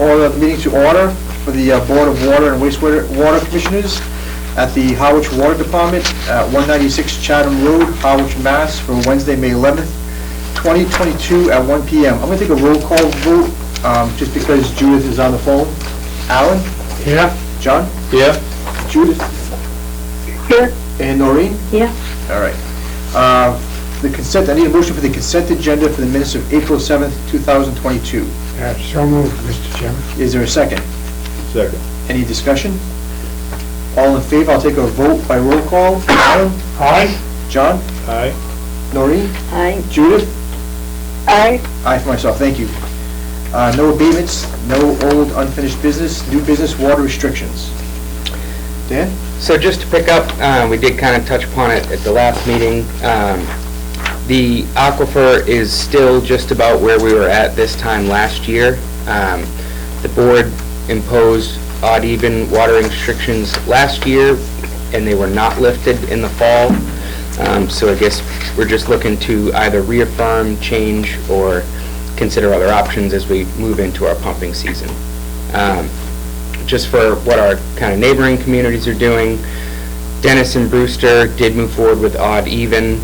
the meeting to order for the Board of Water and Wastewater Commissioners at the Harwich Water Department at 196 Chatham Road, Harwich, Mass. for Wednesday, May 11th, 2022 at 1 p.m. I'm going to take a roll call vote just because Judith is on the phone. Alan? Yeah. John? Yeah. Judith? Here. And Noreen? Yeah. All right. The consent, I need a motion for the consent agenda for the minutes of April 7th, 2022. So moved, Mr. Chairman. Is there a second? Second. Any discussion? All in favor, I'll take a vote by roll call. Alan? Aye. John? Aye. Noreen? Aye. Judith? Aye. Aye for myself, thank you. No abatements, no old unfinished business, new business, water restrictions. Dan? So just to pick up, we did kind of touch upon it at the last meeting. The aquifer is still just about where we were at this time last year. The board imposed odd-even watering restrictions last year, and they were not lifted in the fall. So I guess we're just looking to either reaffirm, change, or consider other options as we move into our pumping season. Just for what our kind of neighboring communities are doing, Dennis and Brewster did move forward with odd-even.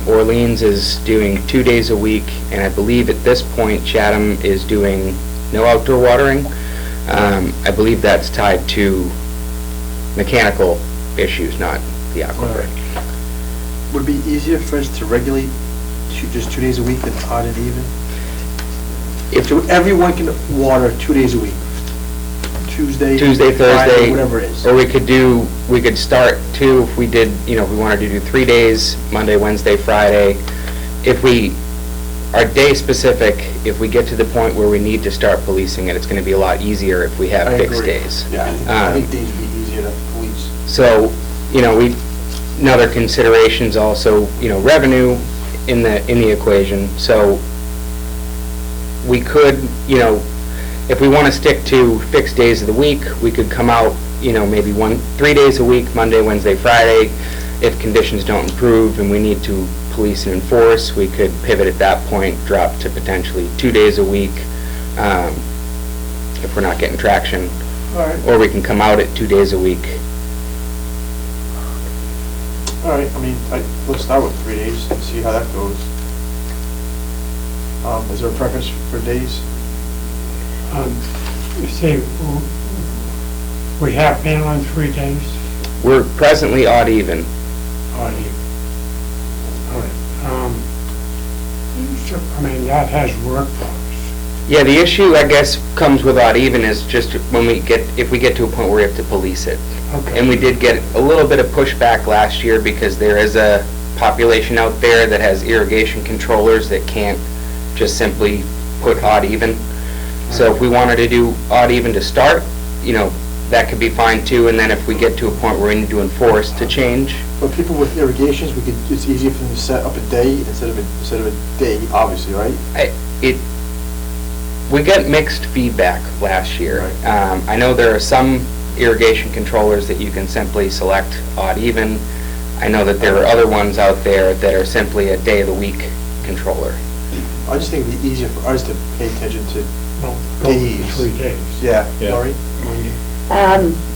Orleans is doing 2 days a week, and I believe at this point Chatham is doing no outdoor watering. I believe that's tied to mechanical issues, not the aquifer. Would it be easier for us to regulate just 2 days a week than odd and even? If everyone can water 2 days a week, Tuesday, Thursday, Friday, whatever it is. or we could start two if we did, if we wanted to do 3 days, Monday, Wednesday, Friday. If we are day specific, if we get to the point where we need to start policing it, it's going to be a lot easier if we have fixed days. Yeah, I think days would be easier to police. So, another considerations also, revenue in the equation. So we could, if we want to stick to fixed days of the week, we could come out, maybe 3 days a week, Monday, Wednesday, Friday. If conditions don't improve and we need to police and enforce, we could pivot at that point, drop to potentially 2 days a week if we're not getting traction. All right. Or we can come out at 2 days a week. All right, let's start with 3 days and see how that goes. Is there a preference for days? You see, we have been on 3 days. We're presently odd-even. All right. So, that has worked for us. Yeah, the issue, I guess, comes with odd-even is just if we get to a point where we have to police it. Okay. And we did get a little bit of pushback last year because there is a population out there that has irrigation controllers that can't just simply put odd-even. So if we wanted to do odd-even to start, that could be fine too, and then if we get to a point where we need to enforce to change. For people with irrigations, it's easier for them to set up a day instead of a day, obviously, right? We got mixed feedback last year. Right. I know there are some irrigation controllers that you can simply select odd-even. I know that there are other ones out there that are simply a day-of-the-week controller. I just think it'd be easier for us to pay attention to days. 3 days. Yeah. Laurie?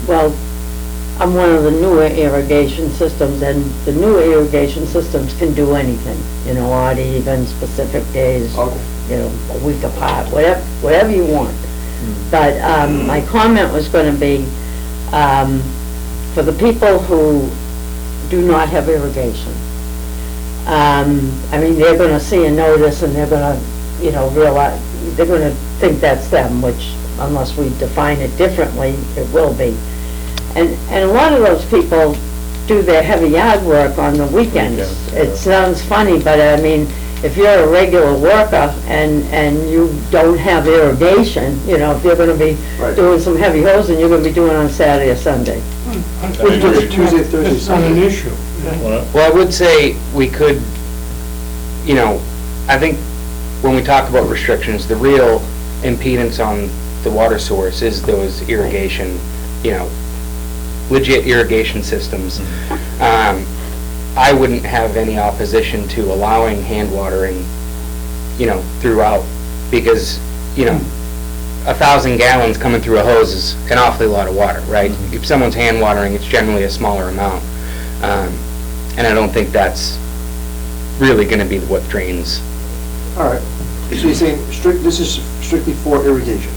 Well, I'm one of the newer irrigation systems, and the newer irrigation systems can do anything, odd, even, specific days, Okay. a week apart, whatever you want. But my comment was going to be, for the people who do not have irrigation, they're going to see a notice and they're going to, realize, they're going to think that's them, which, unless we define it differently, it will be. And a lot of those people do their heavy yard work on the weekends. It sounds funny, but if you're a regular worker and you don't have irrigation, if you're going to be doing some heavy hosing, you're going to be doing it on Saturday or Sunday. Tuesday, Thursday, It's not an Sunday. issue. Well, I would say we could, I think when we talk about restrictions, the real impedance on the water source is those irrigation, legit irrigation systems. I wouldn't have any opposition to allowing hand watering, throughout, because, 1,000 gallons coming through a hose is an awfully lot of water, right? If someone's hand watering, it's generally a smaller amount. And I don't think that's really gonna be what drains. All right, so you're saying this is strictly for irrigation?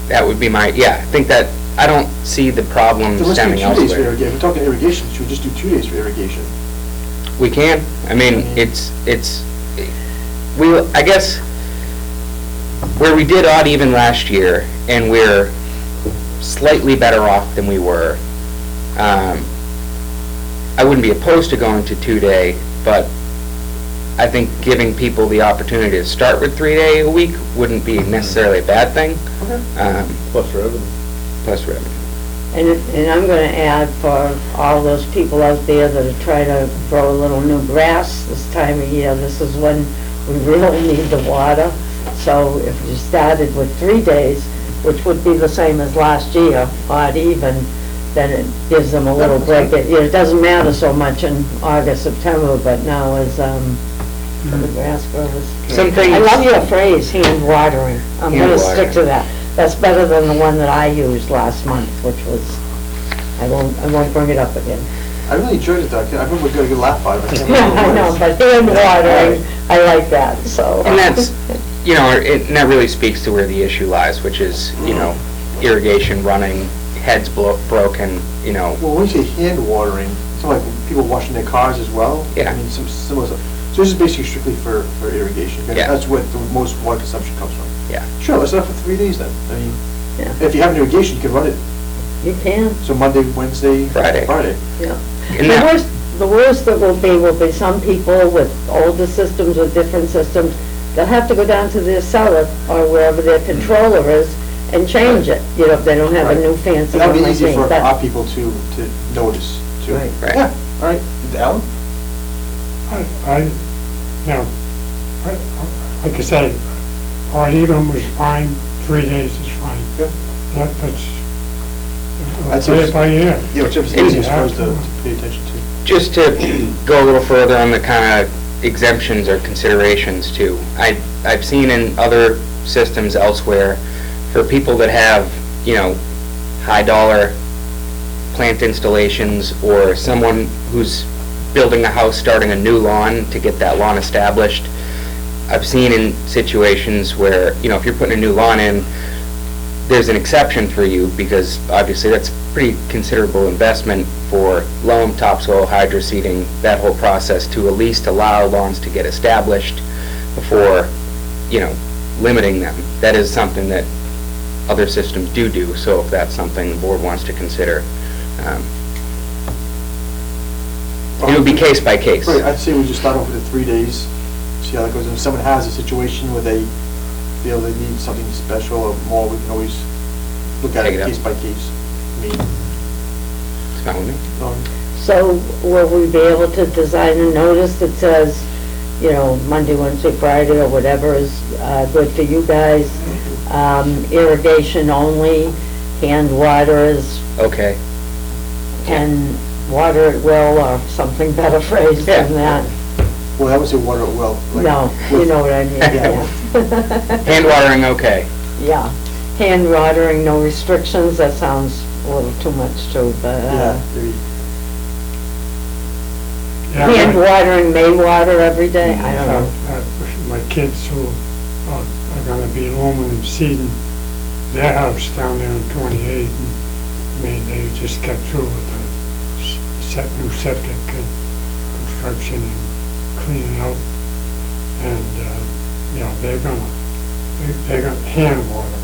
That would be my, yeah, I think that, I don't see the problem So let's do 2 stemming days for elsewhere. irrigation. We're talking irrigation, should we just do 2 days for irrigation? We can, I mean, I guess, where we did odd even last year, and we're slightly better off than we were, I wouldn't be opposed to going to 2-day, but I think giving people the opportunity to start with 3-day a week wouldn't be necessarily a bad thing. Plus revenue. Plus revenue. And I'm gonna add for all those people out there that are trying to grow a little new grass this time of year, this is when we really need the water. So if you started with 3 days, which would be the same as last year, odd even, then it gives them a little break. It doesn't matter so much in August, September, but now as for the grass growers. Some things. I love your phrase, hand watering. I'm Hand gonna stick watering. to that. That's better than the one that I used last month, which was, I won't bring it up again. I really enjoyed it, though. I remember we got a good laugh out of it. Yeah, I know, but hand watering, I like that, so. And that's, you know, and that really speaks to where the issue lies, which is, you know, irrigation running, heads broken, you know. Well, when you say hand watering, it's like people washing their cars as well? Yeah. I mean, some similar stuff. So this is basically strictly for irrigation? Yeah. That's where the most water consumption comes from? Yeah. Sure, let's set up for 3 days then. I mean, Yeah. if you have an irrigation, you can run it, You can, so Monday, Wednesday, Friday. yeah. And The that- worst that will be some people with older systems or different systems, they'll have to go down to their cellar or wherever their controller is and change it, you know, if they don't have a Right. new fancy That one would be like easier me. for But- our people to notice, too. Right. Right. Yeah, all right. Alan? Like I said, odd even was fine, 3 days is fine. Yeah. That's, That's play it by ear. Yeah, whichever's Yeah. easiest for us to pay attention to. Just to go a little further on the kind of exemptions or considerations too. I've seen in other systems elsewhere, for people that have, you know, high dollar plant installations, or someone who's building a house, starting a new lawn to get that lawn established. I've seen in situations where, you know, if you're putting a new lawn in, there's an exception for you, because obviously that's pretty considerable investment for loam, topsoil, hydroseeding, that whole process, to at least allow lawns to get established before, you know, limiting them. That is something that other systems do, so if that's something the board wants to consider, it would be case by case. Right, I'd say we just start off with the 3 days, see how that goes. And if someone has a situation where they feel they need something special or more, we can always look at Take it it up. case by case. I mean, It's fine with me. So will we be able to design a notice that says, you know, Monday, Wednesday, Friday, or whatever is good for you guys? Irrigation only, hand water is, Okay. and water at will, or something better phrased than that. well, that would say water at will. like No, you with- know what I mean, Yeah. yeah. Hand watering, okay. Yeah, hand watering, no restrictions, that sounds a little too much too, but, Yeah, maybe. Yeah, hand watering may water every day, I don't know. My kids who are gonna be aluminum seeding their house down there in 28, and, I mean, they just got through with the new septic and construction and cleaning out, and, you know, they're gonna hand water.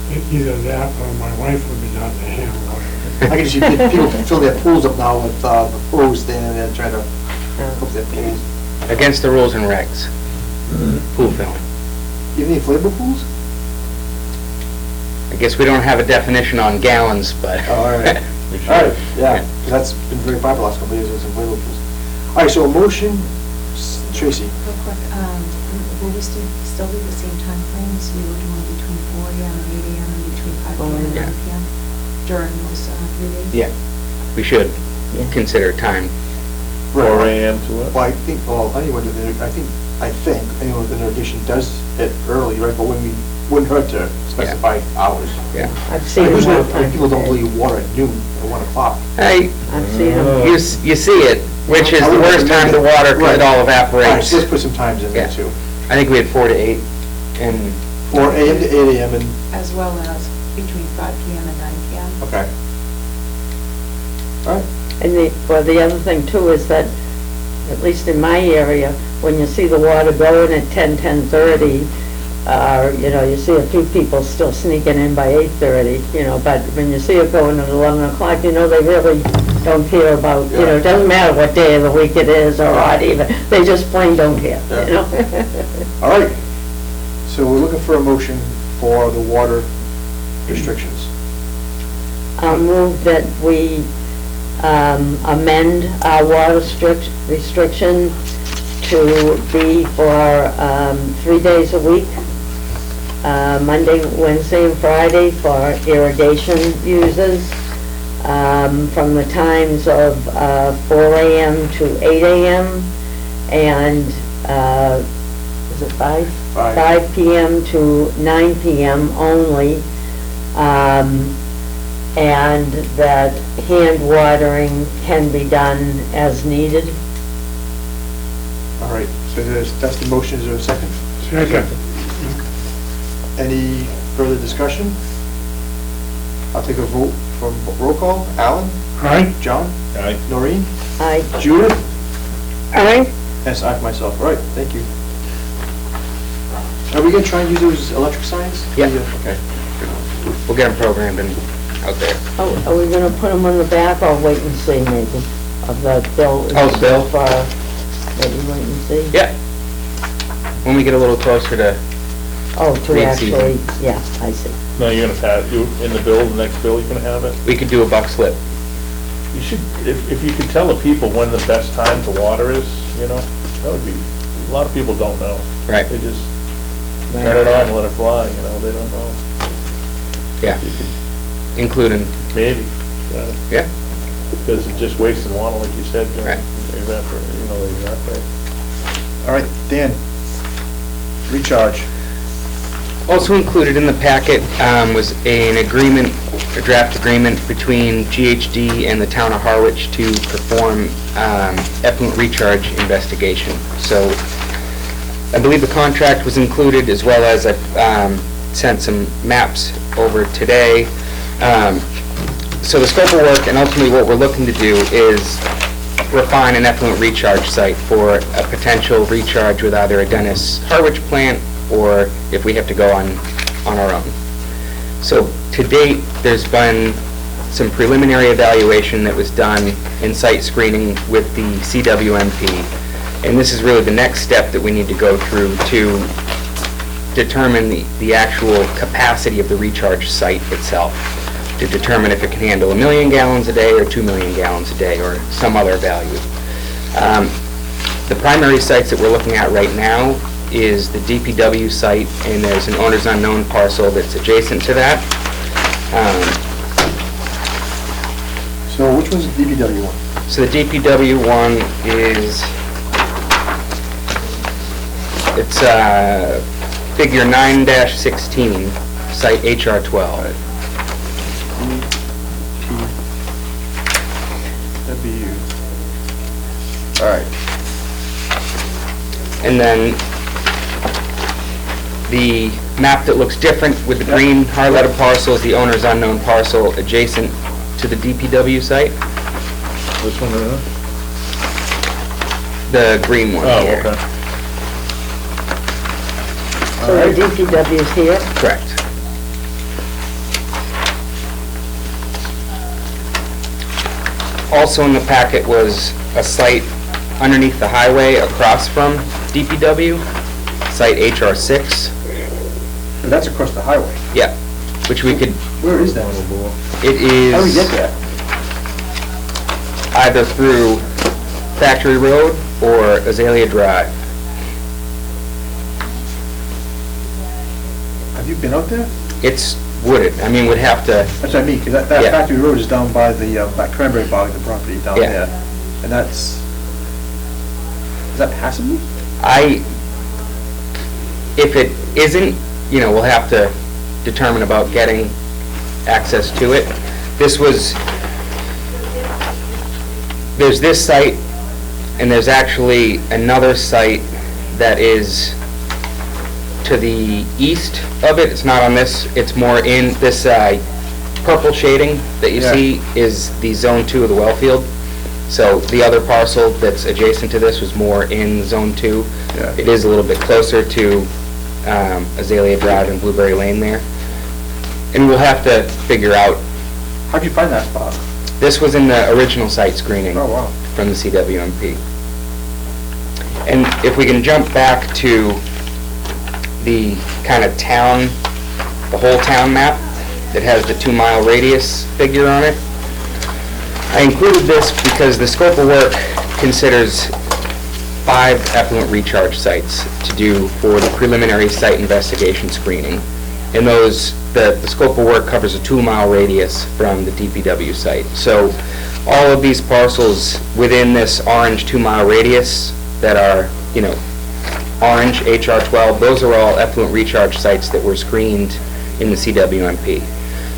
You know. Either that or my wife would be down there hand water. I can just see people fill their pools up now with the hose standing there trying to hook their pools. Against the rules and regs. Pool filling. You have any inflatable pools? I guess we don't have a definition on gallons, but. Oh, all right. All right, yeah, 'cause that's been very popular last couple of years, those inflatable pools. All right, so a motion, Tracy. Real quick, will we still do the same time frames? We were doing between 4 AM and 8 AM and between 5 PM and Yeah. 9 PM during those 3 days? Yeah, we should Yeah. consider time. 4 AM to what? Well, I think, well, anyone, I think anyone with an irrigation does it early, right, but when we wouldn't hurt to specify hours. Yeah. I've seen them Usually, all the time. people don't believe water at noon or 1 o'clock. Hey, I've seen them. you see it, which is the worst time to water because it all All right, evaporates. so let's put some times in there Yeah. too. I think we had 4 to 8, and 4 AM to 8 AM and, As well as between 5 PM and 9 PM. okay. All right, And the other thing too is that, at least in my area, when you see the water going at 10:30, you see a few people still sneaking in by 8:30, but when you see it going at 11 o'clock, they really don't care about, it doesn't matter what day of the week it is or odd even, they just plain don't care, all right. So we're looking for a motion for the water restrictions. I'll move that we amend our water restriction to be for 3 days a week, Monday, Wednesday, and Friday for irrigation users, from the times of 4 AM to 8 AM, and, is it 5? 5 PM to 9 PM only, and that hand watering can be done as needed. All right, so that's the motion, is there a second? Second. Any further discussion? I'll take a vote from roll call. Alan? Aye? John? Aye. Noreen? Aye. Judith? Aye. Yes, I myself, all right, thank you. Are we gonna try and use those electric signs? Yeah. Okay. we'll get them programmed and out there. Oh, are we gonna put them on the back or wait and see maybe of the bill? Oh, the bill? Maybe wait and see? Yeah. When we get a little closer to, Oh, to Late actually, yeah, I see. No, you're gonna have, in the bill, the next bill, you're gonna have it? we could do a buck slip. You should, if you could tell the people when the best time to water is, that would be, a lot of people don't know. Right. They just turn it on and let it fly, they don't know. Yeah, You could, including, maybe, yeah. because it's just wasting water, like you said, Right. they evaporate. All right, Dan, recharge. Also included in the packet was an agreement, a draft agreement between GHD and the town of Harwich to perform effluent recharge investigation. So I believe the contract was included, as well as I sent some maps over today. So the scope of work and ultimately what we're looking to do is refine an effluent recharge site for a potential recharge with either a Dennis Harwich plant or if we have to go on our own. So to date, there's been some preliminary evaluation that was done in site screening with the CWMP. And this is really the next step that we need to go through to determine the actual capacity of the recharge site itself, to determine if it can handle 1 million gallons a day or 2 million gallons a day or some other value. The primary sites that we're looking at right now is the DPW site, and there's an owner's unknown parcel that's adjacent to that. So which one's the DPW one? So the DPW one is, it's figure 9-16, site HR 12. That'd be you. All right. And then the map that looks different with the green highlighted parcel is the owner's unknown parcel adjacent to the DPW site, This one, the green one oh, here. okay. So the DPW's here? Correct. Also in the packet was a site underneath the highway across from DPW, site HR 6. And that's across the highway. Yeah, which we could, Where is that? it How do we is get there? either through Factory Road or Azalea Drive. Have you been out there? It's wooded. I mean, we'd have to, That's what I mean, because that Yeah. factory road is down by the, that cranberry bog, the property down Yeah. there. And that's, is that passable? if it isn't, we'll have to determine about getting access to it. There's this site, and there's actually another site that is to the east of it. It's not on this, it's more in this purple shading that you Yeah. see is the Zone 2 of the well field. So the other parcel that's adjacent to this was more in Zone 2. Yeah. It is a little bit closer to Azalea Drive and Blueberry Lane there. And we'll have to figure out, How'd you find that spot? this was in the original site screening Oh, wow. from the CWMP. And if we can jump back to the kind of town, the whole town map that has the 2-mile radius figure on it. I included this because the scope of work considers 5 effluent recharge sites to do for the preliminary site investigation screening. And those, the scope of work covers a 2-mile radius from the DPW site. So all of these parcels within this orange 2-mile radius that are, orange, HR 12, those are all effluent recharge sites that were screened in the CWMP.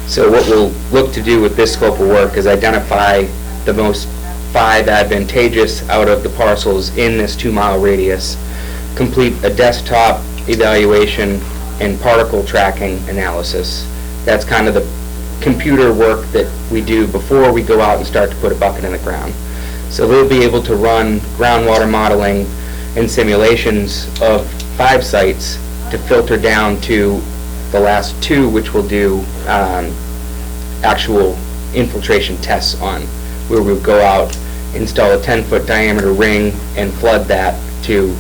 So what we'll look to do with this scope of work is identify the most 5 advantageous out of the parcels in this 2-mile radius, complete a desktop evaluation and particle tracking analysis. That's kind of the computer work that we do before we go out and start to put a bucket in the ground. So they'll be able to run groundwater modeling and simulations of 5 sites to filter down to the last 2, which will do actual infiltration tests on, where we'll go out, install a 10-foot diameter ring, and flood that to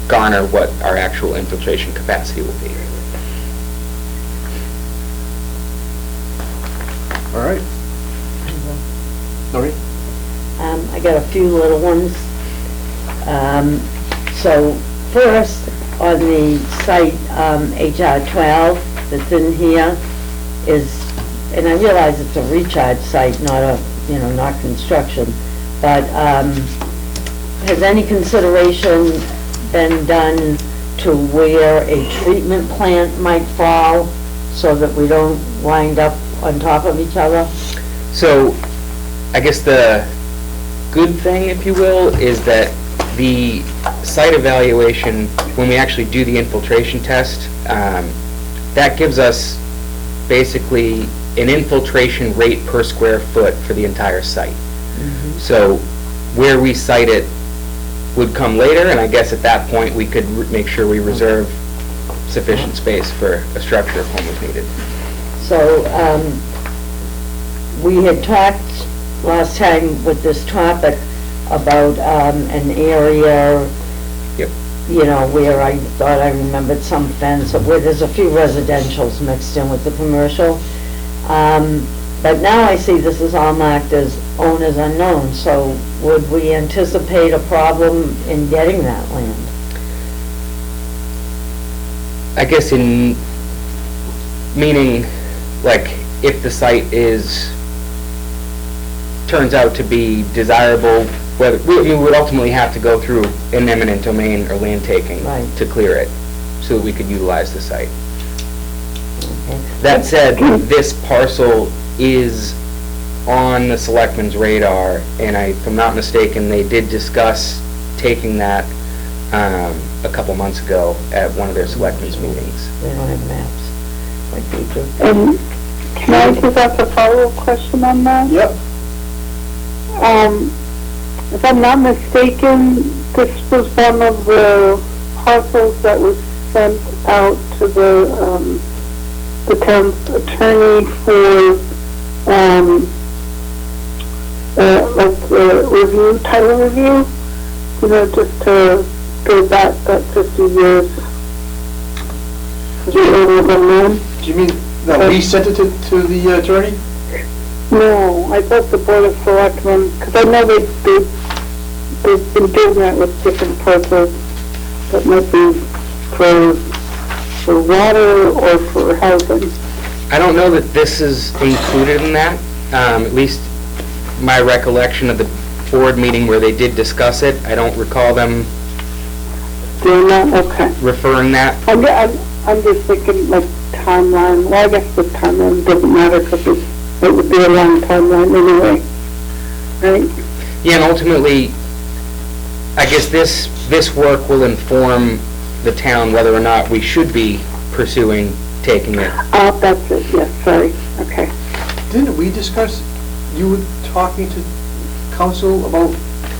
garner what our actual infiltration capacity will be. All right. Lori? I got a few little ones. So first, on the site HR 12 that's in here is, and I realize it's a recharge site, not a, not construction, but has any consideration been done to where a treatment plant might fall so that we don't wind up on top of each other? So, I guess the good thing, if you will, is that the site evaluation, when we actually do the infiltration test, that gives us basically an infiltration rate per square foot for the entire site. So where we site it would come later, and I guess at that point we could make sure we reserve sufficient space for a structure if one was needed. So, we had talked last time with this topic about an area, Yep. where I thought I remembered some fence, where there's a few residentials mixed in with the commercial. But now I see this is all marked as owners unknown, so would we anticipate a problem in getting that land? I guess in meaning, like, if the site turns out to be desirable, whether, we would ultimately have to go through an eminent domain or land taking Right. to clear it, so that we could utilize the site. Okay. That said, this parcel is on the selectmen's radar, and if I'm not mistaken, they did discuss taking that a couple months ago at one of their selectmen's meetings. They don't have maps like we do. Can I just ask a follow-up question on that? Yep. If I'm not mistaken, this was one of the parcels that was sent out to the town's attorney for, like the review, title review, just to go back that 50 years. Do you mean that we sent it to the attorney? No, I thought the Board of Selectmen, because I know they've been doing that with different parcels that might be for water or for housing. I don't know that this is included in that, at least my recollection of the board meeting where they did discuss it. I don't recall them They're not, okay. referring that. I'm I'm just thinking like timeline, well, I guess the timeline doesn't matter because it would be a long timeline anyway, right? Yeah, and ultimately, I guess this work will inform the town whether or not we should be pursuing taking it. Oh, that's it, yes, sorry, okay. Didn't we discuss, you were talking to council about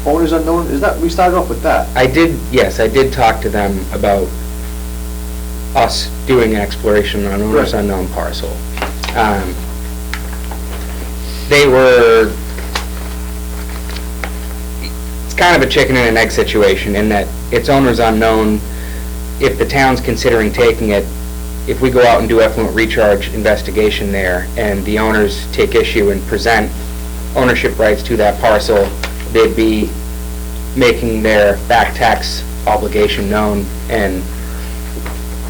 owners unknown? Is that, we started off with that? Yes, I did talk to them about us doing an exploration on owner's Right. unknown parcel. They were, it's kind of a chicken and an egg situation in that it's owner's unknown. If the town's considering taking it, if we go out and do effluent recharge investigation there and the owners take issue and present ownership rights to that parcel, they'd be making their back tax obligation known and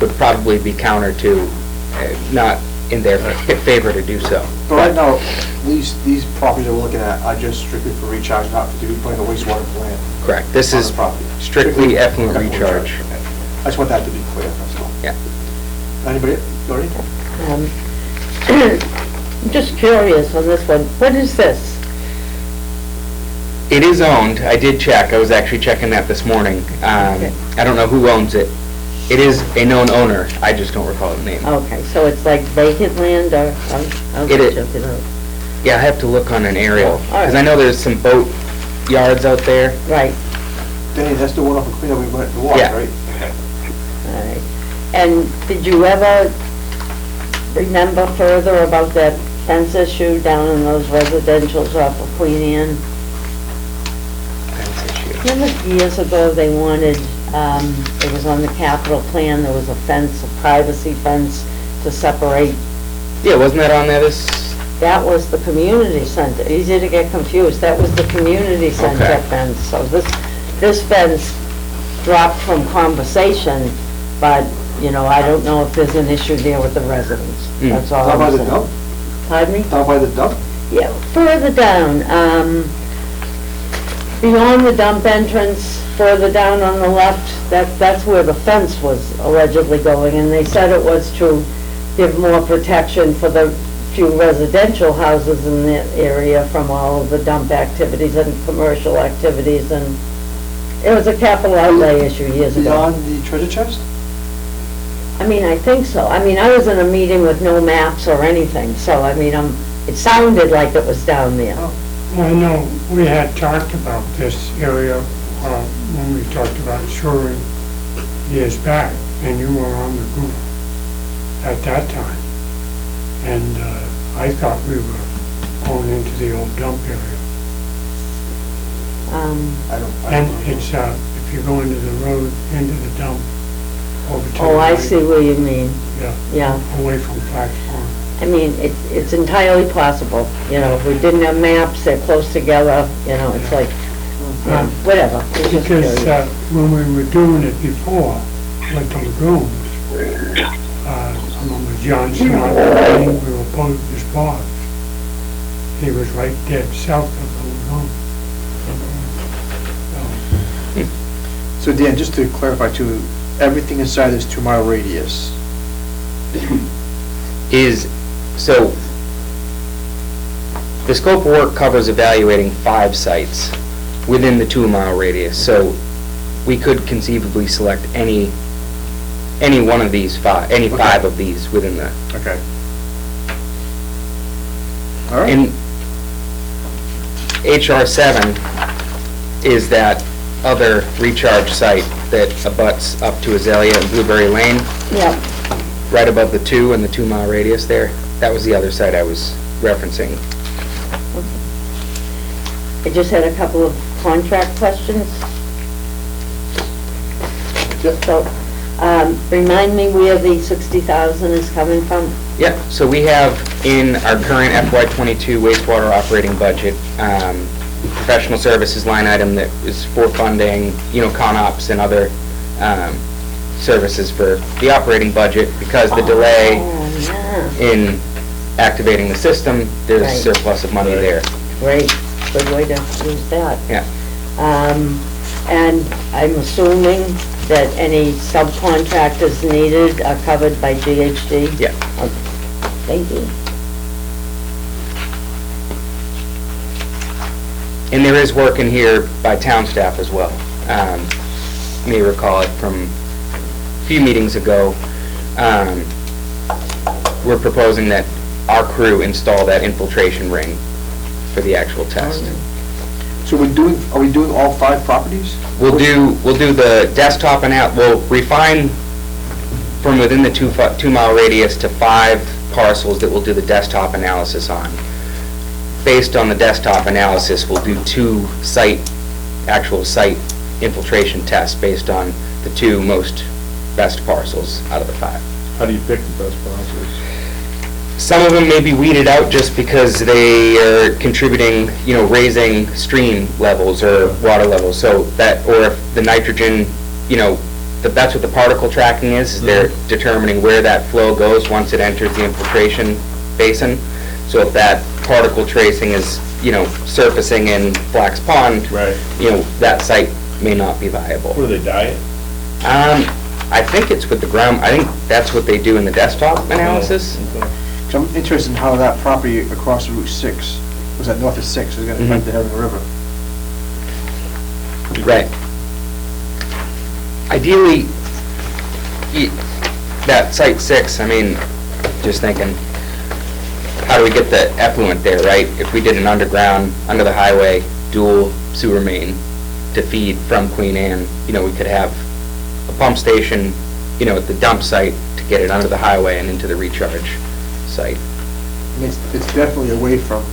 would probably be counter to, not in their favor to do so. But right now, these properties that we're looking at are just strictly for recharge, not to be putting a wastewater plant Correct. This on is the property. strictly effluent recharge. Okay. I just want that to be clear, that's all. Yeah. Anybody, Dory? I'm just curious on this one. What is this? It is owned. I did check. I was actually checking that this morning. Okay. I don't know who owns it. It is a known owner. I just don't recall the name. Okay, so it's like vacant land or, I'll It is. check it out. Yeah, I have to look on an aerial. Oh, all right. Because I know there's some boat yards out there. Right, Danny, that's the one off of Clean we went to watch, Yeah. right? all right. And did you ever remember further about that fence issue down in those residentials off of Queen Anne? Fence issue. Remember years ago, they wanted, it was on the capital plan, there was a fence, a privacy fence to separate. Yeah, wasn't that on there this? That was the community center, easy to get confused, that was the community center Okay. fence. So this fence dropped from conversation, but, you know, I don't know if there's an issue there with the residents. Hmm. That's all Down by I'm the saying. dump? Pardon me? Down by the dump? Yeah, further down, beyond the dump entrance, further down on the left, that's where the fence was allegedly going, and they said it was to give more protection for the few residential houses in that area from all of the dump activities and commercial activities, and it was a capital outlay issue years ago. Beyond the treasure chest? I mean, I think so. I mean, I was in a meeting with no maps or anything, so, I mean, it sounded like it was down there. Oh. I know, we had talked about this area, when we talked about shoring years back, and you were on the group at that time. And, I thought we were going into the old dump area. I don't And know. it's, if you go into the road, into the dump, over to the Oh, I right, see what you mean, Yeah, yeah. away from Flax Farm. I mean, it's entirely possible, you know, if we didn't have maps, they're close together, you know, it's like, yeah, whatever. It's just Because curious. when we were doing it before, like the lagoons, remember John Sinatra, we were both his boss. He was right dead south of the lagoon. So Dan, just to clarify too, everything inside this 2-mile radius, So, the scope of work covers evaluating 5 sites within the 2-mile radius. So, we could conceivably select any one of these 5, any Okay. 5 of these within the. okay. All right. And HR 7 is that other recharge site that abuts up to Azalea and Blueberry Lane, Yeah, right above the 2 and the 2-mile radius there. That was the other site I was referencing. I just had a couple of contract questions. Yep. So, remind me where the 60,000 is coming from? Yeah, so we have in our current FY22 wastewater operating budget, professional services line item that is for funding, CONOPS and other services for the operating budget. Because the delay Oh, yeah, in activating the system, there's Right. surplus of money there. great, good way to use that. Yeah. And I'm assuming that any subcontractors needed are covered by GHD? Yeah. Okay. Thank you. And there is work in here by town staff as well. You may recall it from a few meetings ago. We're proposing that our crew install that infiltration ring for the actual test. So are we doing all 5 properties? We'll do the desktop we'll refine from within the 2-mile radius to 5 parcels that we'll do the desktop analysis on. Based on the desktop analysis, we'll do 2 actual site infiltration tests based on the 2 best parcels out of the 5. How do you pick the best parcels? Some of them may be weeded out just because they are contributing, raising stream levels or water levels, so that, or if the nitrogen, that's what the particle tracking is they're determining where that flow goes once it enters the infiltration basin. So if that particle tracing is, surfacing in Flax Pond, Right. That site may not be viable. What do they dye it? I think it's with the ground, I think that's what they do in the desktop analysis. Okay. So I'm interested in how that property across Route 6, was that north of 6, is going to affect the Hudson River. Right. Ideally, that site 6, just thinking, how do we get the effluent there, right? If we did an underground, under the highway, dual sewer main to feed from Queen Anne, we could have a pump station, at the dump site to get it under the highway and into the recharge site. It's definitely away from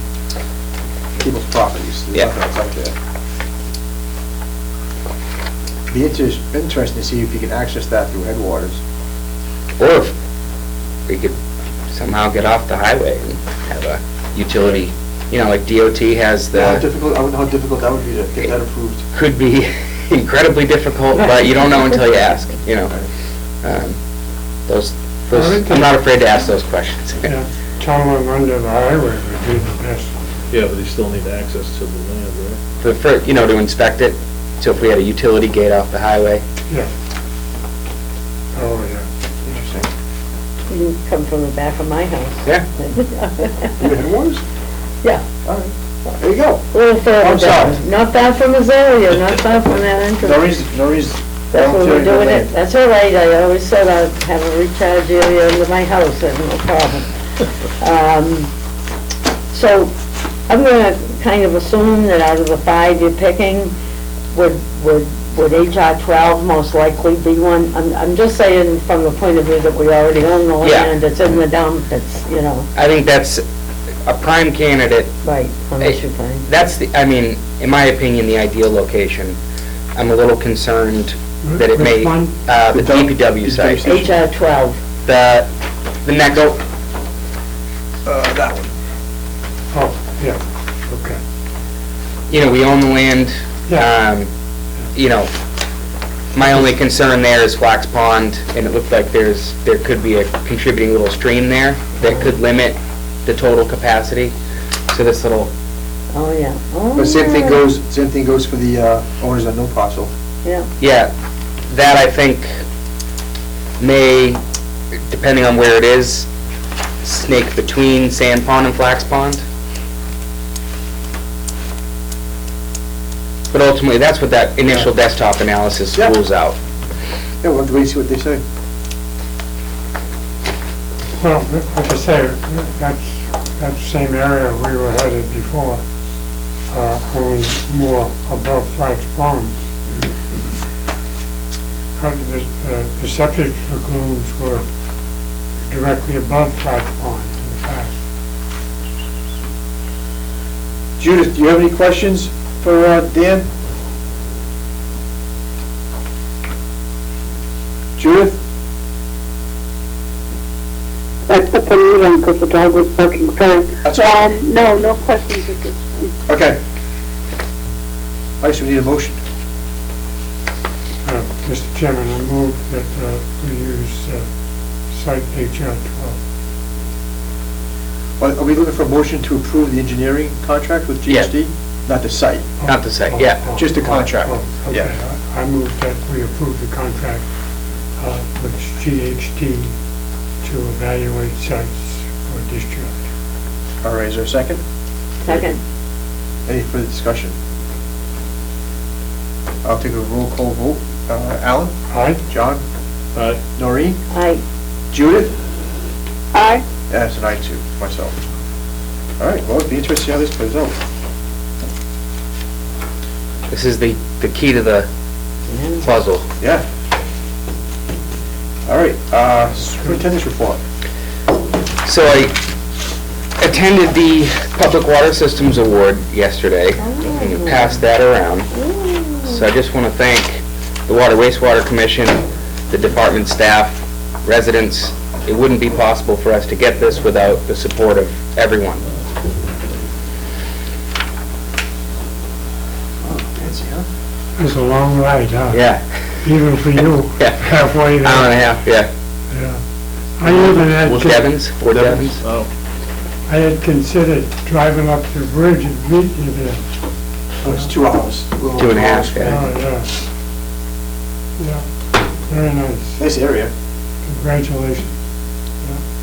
people's properties. There's Yeah. nothing else out there. Be interesting to see if you can access that through headwaters. Or if we could somehow get off the highway and have a utility, like DOT has How the, difficult, I wouldn't know how difficult that would be to get that approved. could be incredibly difficult, but you don't know until you ask, I'm not afraid to ask those questions. Yeah, tunneling under the highway would be the best. Yeah, but they still need access to the land, right? To inspect it, so if we had a utility gate off the highway. Yeah. Oh, yeah. Interesting. You can come from the back of my house. Yeah. You headwaters? Yeah, All right. There you go. a little further I'm sorry. down. Not far from this area, not far from that entrance. No reason. That's where we're volunteering doing for it. That's all right. I always said I'd have a recharge area under my house, and no problem. So I'm gonna kind of assume that out of the 5 you're picking, would HR 12 most likely be one? I'm just saying from the point of view that we already own the Yeah. land, it's in the dump, it's, I think that's a prime candidate. right, unless you find. That's in my opinion, the ideal location. I'm a little concerned that it may, Which one? the DPW site, HR 12, the next, that one. Oh, yeah, okay. we own the land. Yeah. My only concern there is Flax Pond, and it looked like there could be a contributing little stream there that could limit the total capacity to this little, oh, yeah. Oh, But same thing yeah. goes for the owners on no parcel. Yeah, yeah, that I think may, depending on where it is, snake between Sand Pond and Flax Pond. But ultimately, that's what that initial desktop analysis Yeah. rules out. Yeah, we'll have to wait and see what they say. Well, like I say, that's the same area we were headed before, only more above Flax Pond. The septic lagoons were directly above Flax Pond in the past. Judith, do you have any questions for Dan? Judith? I put the mute on because the dog was barking, sorry. That's all. No questions at this point. Okay. All right, so we need a motion. Mr. Chairman, I move that we use site HR 12. Are we looking for a motion to approve the engineering contract with Yeah. GSD? not the site. Not the site, yeah. Just the contract, Okay. yeah. I move that we approve the contract with GHD to evaluate sites for discharge. All right, is there a second? Second. Any further discussion? I'll take a roll call vote. Alan? Aye? John? Aye. Noreen? Aye. Judith? Aye. Yes, and I too, myself. All right, well, it'd be interesting to see how this plays out. This is the key to the puzzle. Yeah. All right, superintendent's report. So I attended the Public Water Systems Award yesterday, and passed that around. So I just want to thank the Water Wastewater Commission, the department staff, residents. It wouldn't be possible for us to get this without the support of everyone. Fancy, huh? It's a long ride, huh? Yeah. Even for you, Yeah. halfway there. Hour and a half, yeah. Yeah. I even had, Devon's, Fort Devon's. Oh, I had considered driving up the bridge and meeting you there. Oh, it's 2 hours. 2.5, yeah. Oh, yeah. Yeah, very nice. Nice area. Congratulations.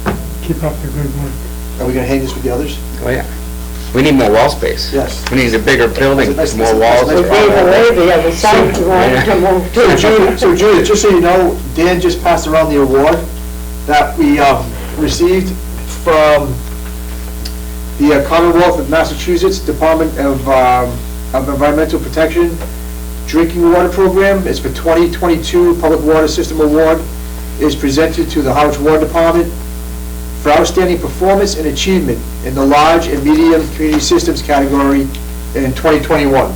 Yeah. Keep up the good work. Are we gonna hang this with the others? Oh, yeah. We need more wall space. Yes. We need a bigger building, Nice- more nice- walls. nice- We gave away the other side to want to move So to. Judith, just so you know, Dan just passed around the award that we received from the Commonwealth of Massachusetts Department of Environmental Protection Drinking Water Program. It's for 2022 Public Water System Award. It is presented to the Howard Water Department for outstanding performance and achievement in the large and medium community systems category in 2021.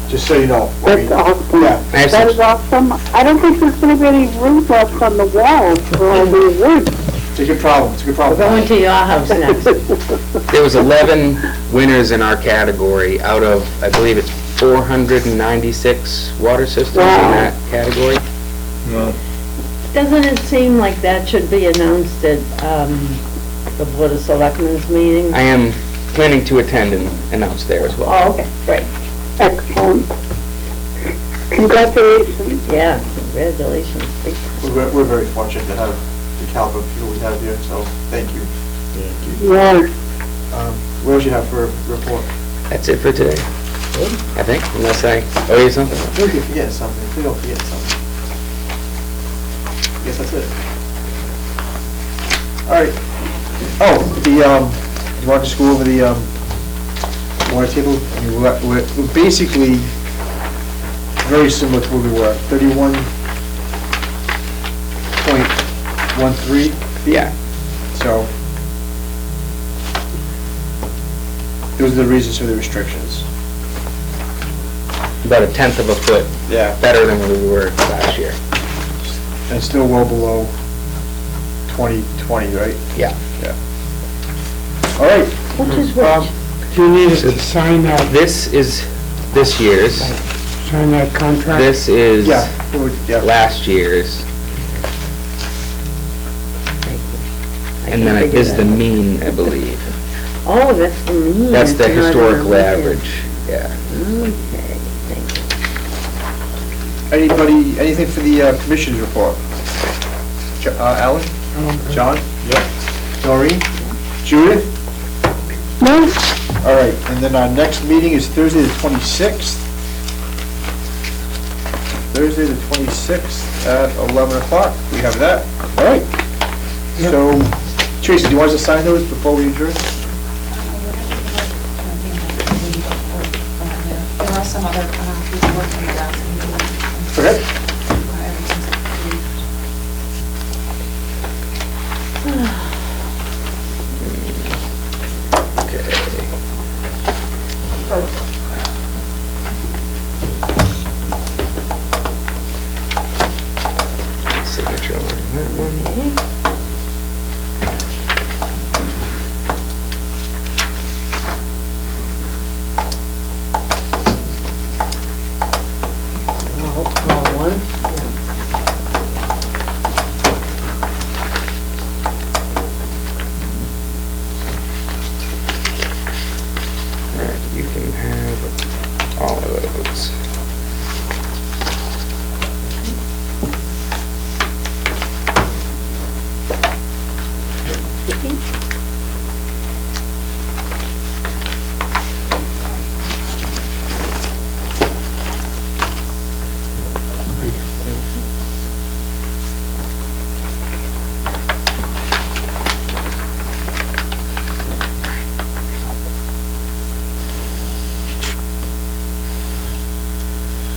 Just so you know. That's awesome. Yeah. Nice. That is awesome. I don't think there's gonna be any room left on the walls for all the wood. It's a good problem, it's a good We're problem. going to your house next. There was 11 winners in our category out of, I believe it's 496 water systems in Wow. that category. no. Doesn't it seem like that should be announced at the Board of Selectmen's meeting? I am planning to attend and announce there as well. Oh, okay, great. Excellent. Congratulations. Yeah, congratulations. Big time. We're very fortunate to have the caliber of people we have here, so thank you. Yes. What else you have for a report? That's it for today, I think, unless I owe you something. I feel like you're forgetting something, I feel like you're forgetting something. I guess that's it. All right. Oh, you want to just go over the water table? I mean, we're basically very similar to where we were, 31.13 feet. Yeah. So, those are the reasons for the restrictions. About 1/10 of a foot Yeah. better than we were last year. And it's still well below 2020, right? Yeah. Yeah. All right. Which is which? Do you need us to sign that, This is this year's, sign that contract? this is Yeah. Yeah. last year's, Thank you. I and can then figure it is the that out. mean, I believe. Oh, that's the mean. That's the it's not historical an average. average, yeah. Okay, thank you. Anybody, anything for the commission's report? Alan? John? Yep. Noreen? Judith? No, All right, and then our next meeting is Thursday, the 26th. Thursday, the 26th at 11 o'clock. We have that. All right. So, Tracy, do you want us to sign those before we adjourn? There are some other people working it out. Okay. Signature on that one. reports.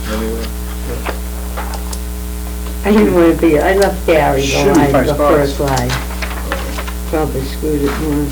Anyway, I didn't want to be, I left Gary the Should be line, five the spots. first line. Probably screwed it more.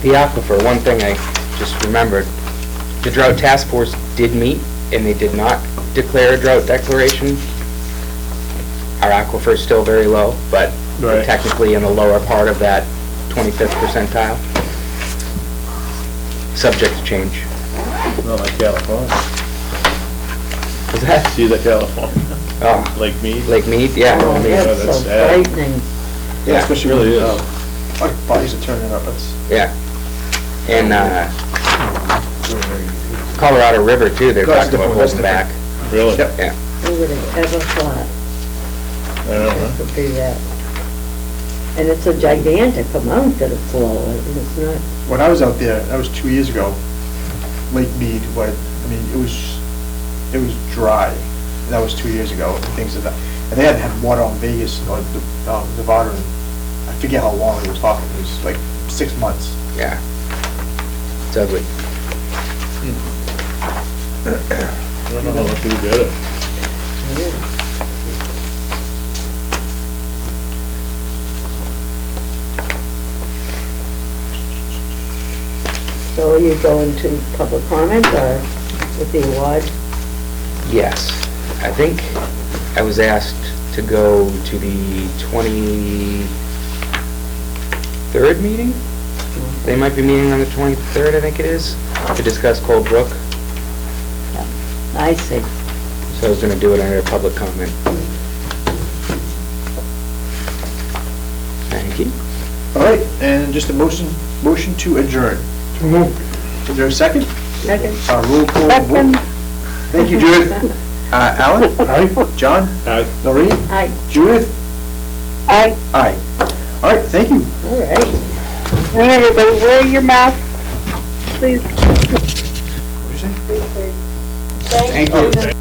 The aquifer, one thing I just remembered, the drought task force did meet, and they did not declare a drought declaration. Our aquifer is still very low, but we're Right. technically in the lower part of that 25th percentile. Subject to change. not like California. Is that? See the California, Oh, Lake Mead? Lake Mead, yeah. Oh, I mean, that's that's so sad. frightening. Yeah, especially when, really is. our bodies are turning up, that's. Yeah. And, Colorado River too, they're That's talking about different, holding that's back. Really? Yep. Yeah. Who would have ever thought I don't it know. could be that? And it's a gigantic amount that it's low, it's not, When I was out there, that was 2 years ago, Lake Mead, what, I mean, it was dry. That was 2 years ago, and things like that. And they hadn't had water on Vegas, or Nevada, and I forget how long it was talking, it was like 6 months. Yeah. It's ugly. I don't know how much we get it. so you go into public comment or with the award? Yes. I think I was asked to go to the 23rd meeting? They might be meeting on the 23rd, I think it is, to discuss Cold Brook. I see. So I was gonna do it under public comment. Thank you. All right, and just a motion to adjourn. To move. Is there a second? Second? Roll call Second. vote. Thank you, Judith. Alan? Aye. John? Aye. Noreen? Aye, Judith? Aye. Aye. All right, thank you. all right. And everybody, wear your mask, please. What did you say? Thank you.